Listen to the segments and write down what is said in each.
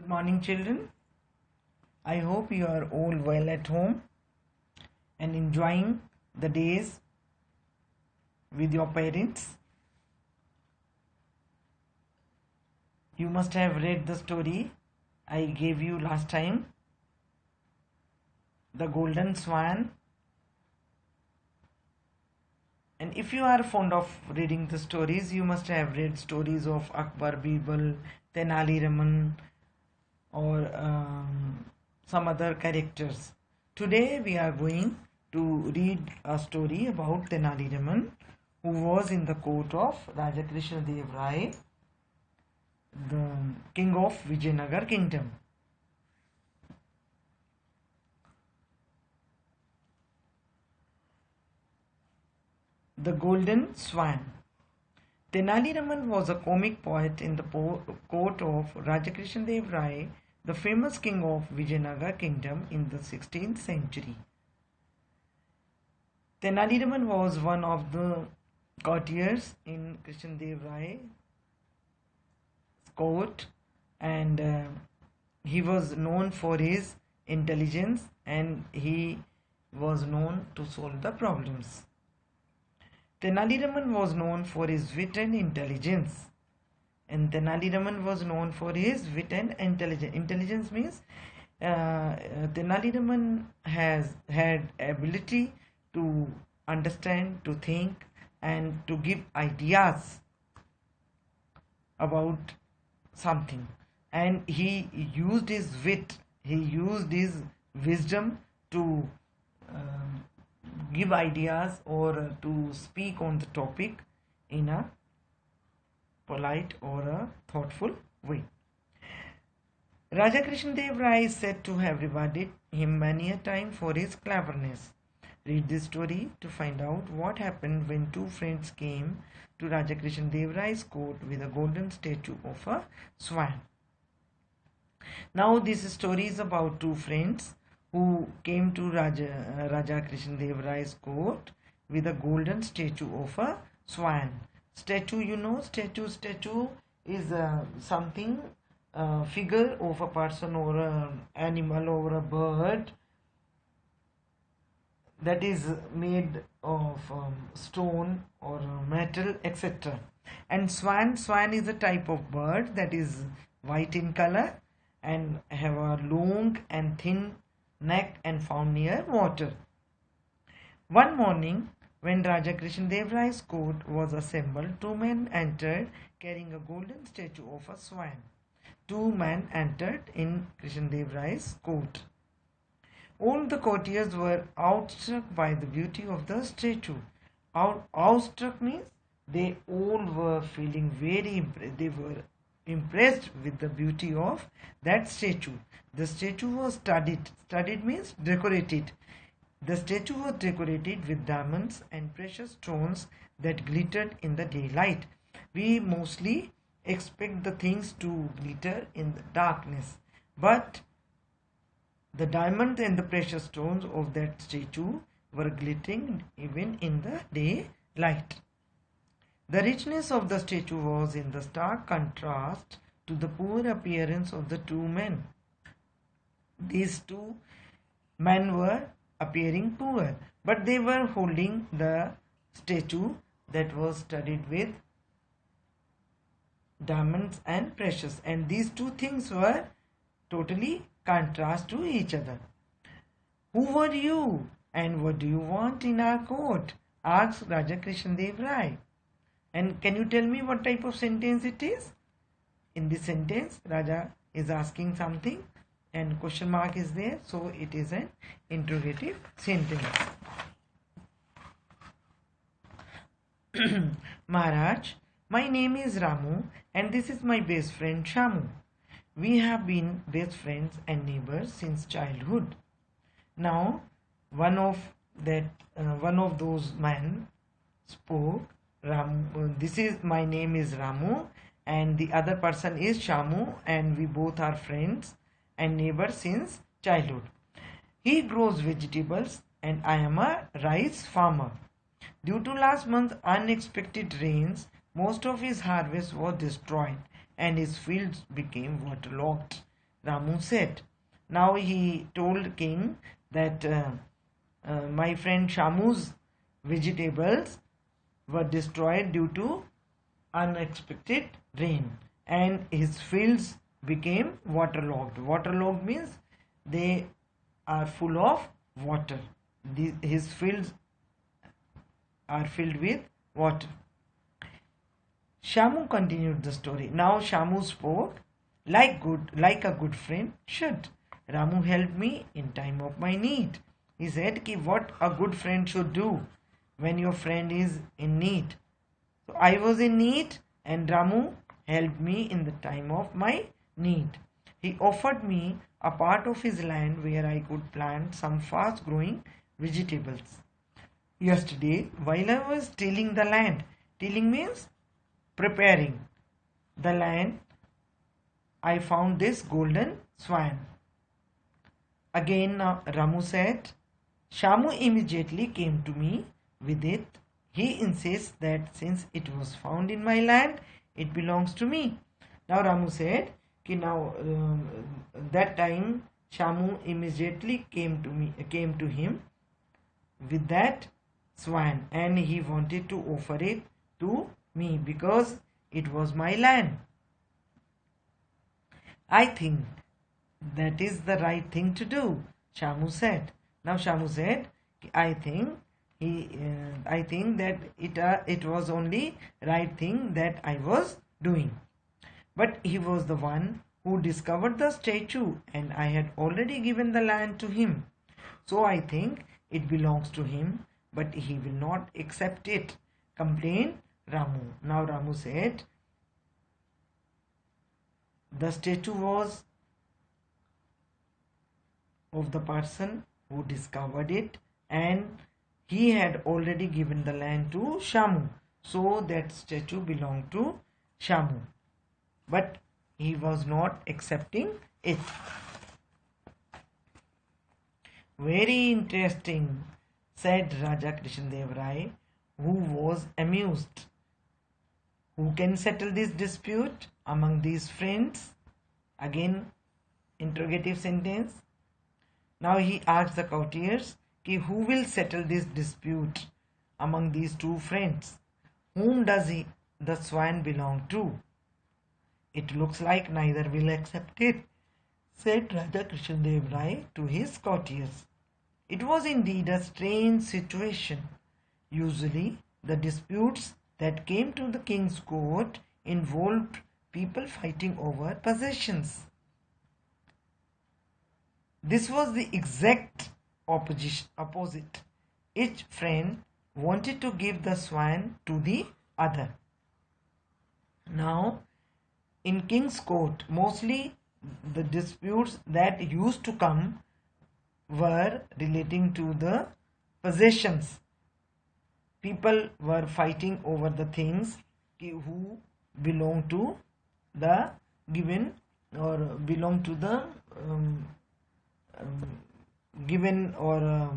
Good morning, children. I hope you are all well at home and enjoying the days with your parents. You must have read the story I gave you last time, The Golden Swan. And if you are fond of reading the stories, you must have read stories of Akbar, Birbal, Tenali Raman, or some other characters. Today we are going to read a story about Tenali Raman, who was in the court of Raja Krishna Dev Rai, the king of Vijayanagar kingdom. The Golden Swan. Tenali Raman was a comic poet in the court of Raja Krishna Dev Rai, the famous king of Vijayanagar kingdom in the 16th century. Tenali Raman was one of the courtiers in Krishna Dev Rai's court, and he was known for his intelligence and he was known to solve the problems. Tenali Raman was known for his wit and intelligence. And Tenali Raman was known for his wit and intelligence. Intelligence means Tenali Raman has had ability to understand, to think, and to give ideas about something. And he used his wit, he used his wisdom to give ideas or to speak on the topic in a polite or a thoughtful way. Raja Krishna Dev Rai is said to have rewarded him many a time for his cleverness. Read this story to find out what happened when two friends came to Raja Krishna Dev Rai's court with a golden statue of a swan. Now this story is about two friends who came to Raja Krishna Dev Rai's court with a golden statue of a swan. Statue, you know, statue is something, figure of a person or an animal or a bird that is made of stone or metal, etc. And swan is a type of bird that is white in color and have a long and thin neck and found near water. One morning, when Raja Krishna Dev Rai's court was assembled, two men entered carrying a golden statue of a swan. Two men entered in Krishna Dev Rai's court. All the courtiers were outstruck by the beauty of the statue. Outstruck means they all were feeling very impressed. They were impressed with the beauty of that statue. The statue was studied. Studied means decorated. The statue was decorated with diamonds and precious stones that glittered in the daylight. We mostly expect the things to glitter in the darkness, but the diamonds and the precious stones of that statue were glittering even in the daylight. The richness of the statue was in the stark contrast to the poor appearance of the two men. These two men were appearing poor, but they were holding the statue that was studded with diamonds and precious, and these two things were totally contrast to each other. Who were you and what do you want in our court? Asked Raja Krishna Dev Rai. And can you tell me what type of sentence it is? In this sentence, Raja is asking something and question mark is there, so it is an interrogative sentence. Maharaj, my name is Ramu and this is my best friend Shamu. We have been best friends and neighbors since childhood. Now, one of those men spoke. My name is Ramu and the other person is Shamu and we both are friends and neighbors since childhood. He grows vegetables and I am a rice farmer. Due to last month's unexpected rains, most of his harvest was destroyed and his fields became waterlogged. Ramu said. Now he told king that my friend Shamu's vegetables were destroyed due to unexpected rain and his fields became waterlogged. Waterlogged means they are full of water. His fields are filled with water. Shamu continued the story. Now Shamu spoke like a good friend should. Ramu helped me in time of my need. He said ki what a good friend should do when your friend is in need. So I was in need and Ramu helped me in the time of my need. He offered me a part of his land where I could plant some fast growing vegetables. Yesterday, while I was tilling the land, tilling means preparing the land, I found this golden swan. Again, Ramu said, Shamu immediately came to me with it. He insists that since it was found in my land, it belongs to me. Now Ramu said, that time Shamu immediately came to him with that swan and he wanted to offer it to me because it was my land. I think that is the right thing to do, Shamu said. Now Shamu said, I think that it was only right thing that I was doing. But he was the one who discovered the statue and I had already given the land to him. So I think it belongs to him, but he will not accept it, complained Ramu. Now Ramu said, the statue was of the person who discovered it and he had already given the land to Shamu. So that statue belonged to Shamu. But he was not accepting it. Very interesting, said Raja Krishnadev Rai, who was amused. Who can settle this dispute among these friends? Again, interrogative sentence. Now he asked the courtiers, who will settle this dispute among these two friends? Whom does the swan belong to? It looks like neither will accept it, said Raja Krishnadev Rai to his courtiers. It was indeed a strange situation. Usually, the disputes that came to the king's court involved people fighting over possessions. This was the exact opposite. Each friend wanted to give the swan to the other. Now, in king's court, mostly the disputes that used to come were relating to the possessions. People were fighting over the things who belong to the given or belong to the given or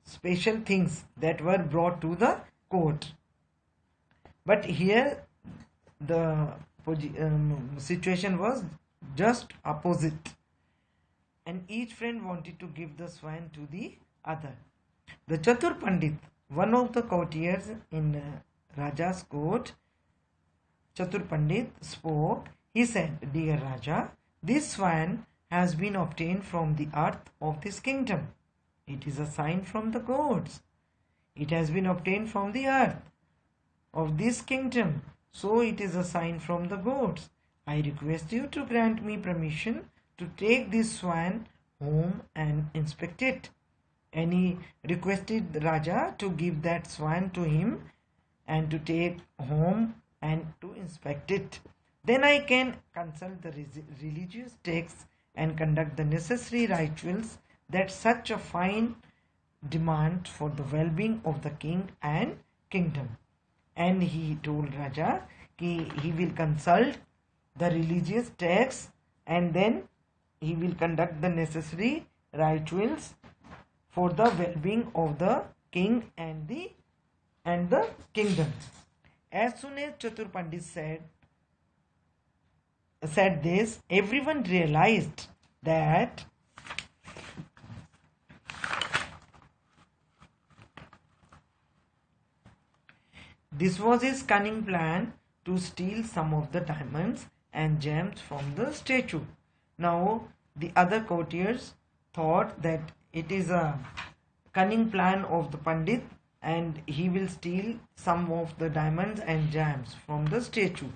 special things that were brought to the court. But here the situation was just opposite and each friend wanted to give the swan to the other. The Chatur Pandit, one of the courtiers in Raja's court, Chatur Pandit spoke. He said, Dear Raja, this swan has been obtained from the earth of this kingdom. It is a sign from the gods. It has been obtained from the earth of this kingdom. So it is a sign from the gods. I request you to grant me permission to take this swan home and inspect it. And he requested Raja to give that swan to him and to take home and to inspect it. Then I can consult the religious texts and conduct the necessary rituals that such a fine demand for the well-being of the king and kingdom. And he told Raja he will consult the religious texts and then he will conduct the necessary rituals for the well-being of the king and the kingdom. As soon as Chatur Pandit said said this, everyone realized that this was his cunning plan to steal some of the diamonds and gems from the statue. Now, the other courtiers thought that it is a cunning plan of the Pandit and he will steal some of the diamonds and gems from the statue.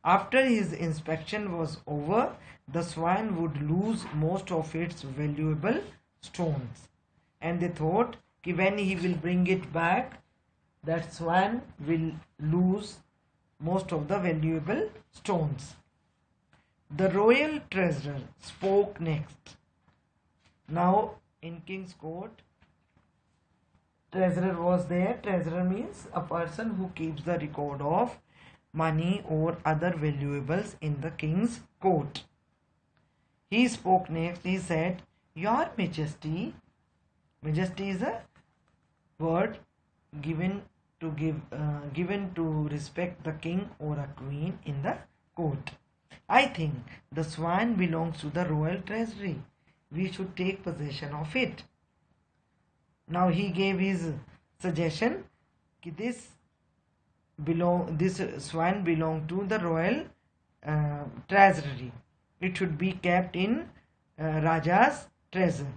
After his inspection was over, the swan would lose most of its valuable stones. And they thought that when he will bring it back, that swan will lose most of the valuable stones. The royal treasurer spoke next. Now, in King's court, treasurer was there. Treasurer means a person who keeps the record of money or other valuables in the king's court. He spoke next. He said, "Your Majesty," Majesty is a word given to respect the king or a queen in the court. "I think the swan belongs to the royal treasury. We should take possession of it." Now he gave his suggestion that this swan belong to the royal treasury. It should be kept in Raja's treasure,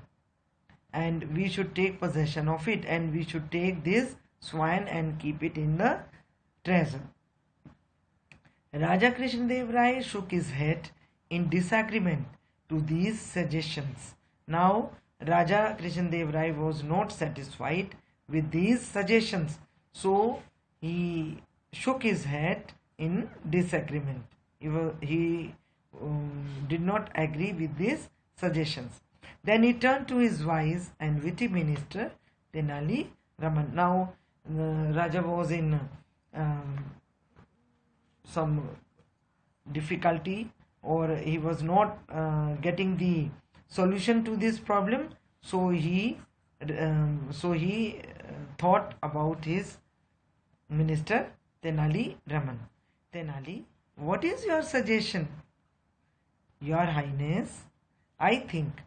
and we should take possession of it, and we should take this swan and keep it in the treasure. Raja Krishnadev Rai shook his head in disagreement to these suggestions. Now Raja Krishnadev Rai was not satisfied with these suggestions, so he shook his head in disagreement. He did not agree with these suggestions. Then he turned to his wise and witty minister Tenali Raman. Now Raja was in some difficulty, or he was not getting the solution to this problem, so he thought about his minister Tenali Raman. "Tenali, what is your suggestion?" "Your Highness, I think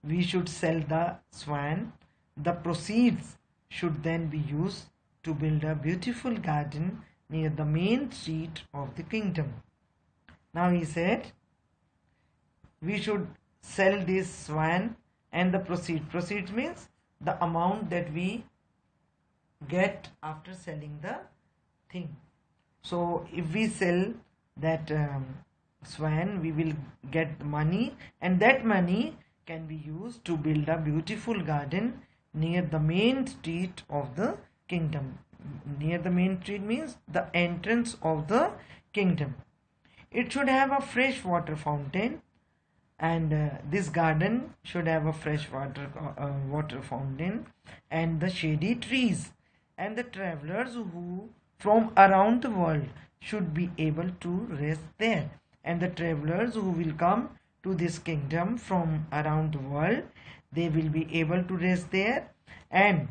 we should sell the swan. The proceeds should then be used to build a beautiful garden near the main street of the kingdom." Now he said, we should sell this swan, and the proceeds means the amount that we get after selling the thing. So if we sell that swan, we will get money, and that money can be used to build a beautiful garden near the main street of the kingdom. Near the main street means the entrance of the kingdom. It should have a fresh water fountain, and this garden should have a fresh water fountain and the shady trees, and the travelers who from around the world should be able to rest there. And the travelers who will come to this kingdom from around the world, they will be able to rest there. And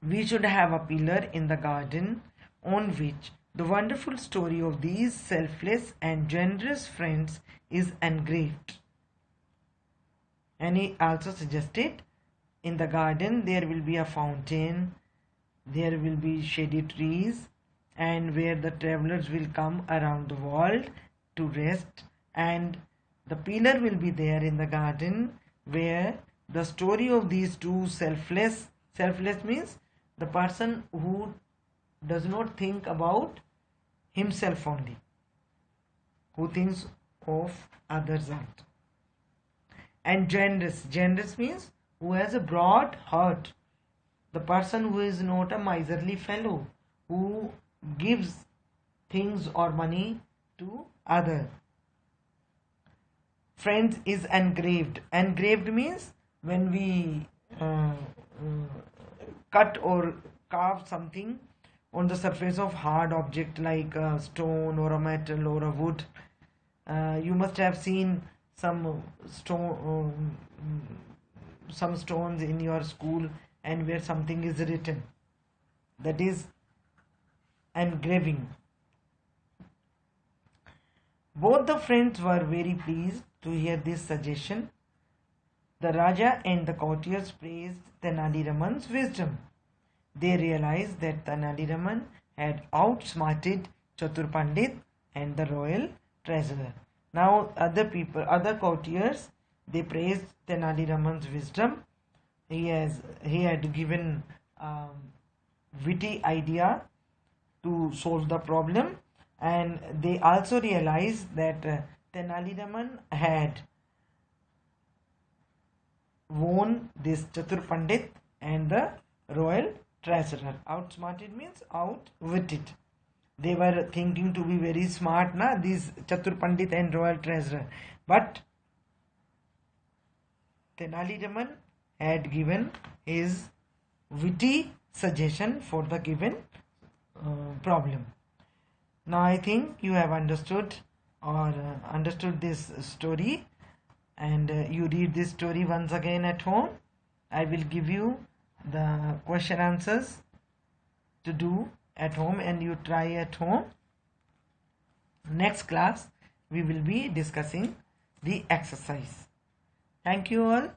we should have a pillar in the garden on which the wonderful story of these selfless and generous friends is engraved. And he also suggested in the garden there will be a fountain, there will be shady trees, and where the travelers will come around the world to rest, and the pillar will be there in the garden where the story of these two selfless means the person who does not think about himself only, who thinks of others also. And generous means who has a broad heart, the person who is not a miserly fellow, who gives things or money to other. Friends is engraved. Engraved means when we cut or carve something on the surface of hard object like a stone or a metal or a wood. You must have seen some stones in your school, and where something is written, that is engraving. Both the friends were very pleased to hear this suggestion. The Raja and the courtiers praised Tenali Raman's wisdom. They realized that Tenali Raman had outsmarted Chatur Pandit and the royal treasurer. Now other courtiers, they praised Tenali Raman's wisdom. He had given witty idea to solve the problem, and they also realized that Tenali Raman had won this Chatur Pandit and the royal treasurer. Outsmarted means outwitted. They were thinking to be very smart, na, these Chatur Pandit and royal treasurer. But Tenali Raman had given his witty suggestion for the given problem. Now I think you have understood this story, and you read this story once again at home. I will give you the question answers to do at home, and you try at home. Next class we will be discussing the exercise. Thank you all.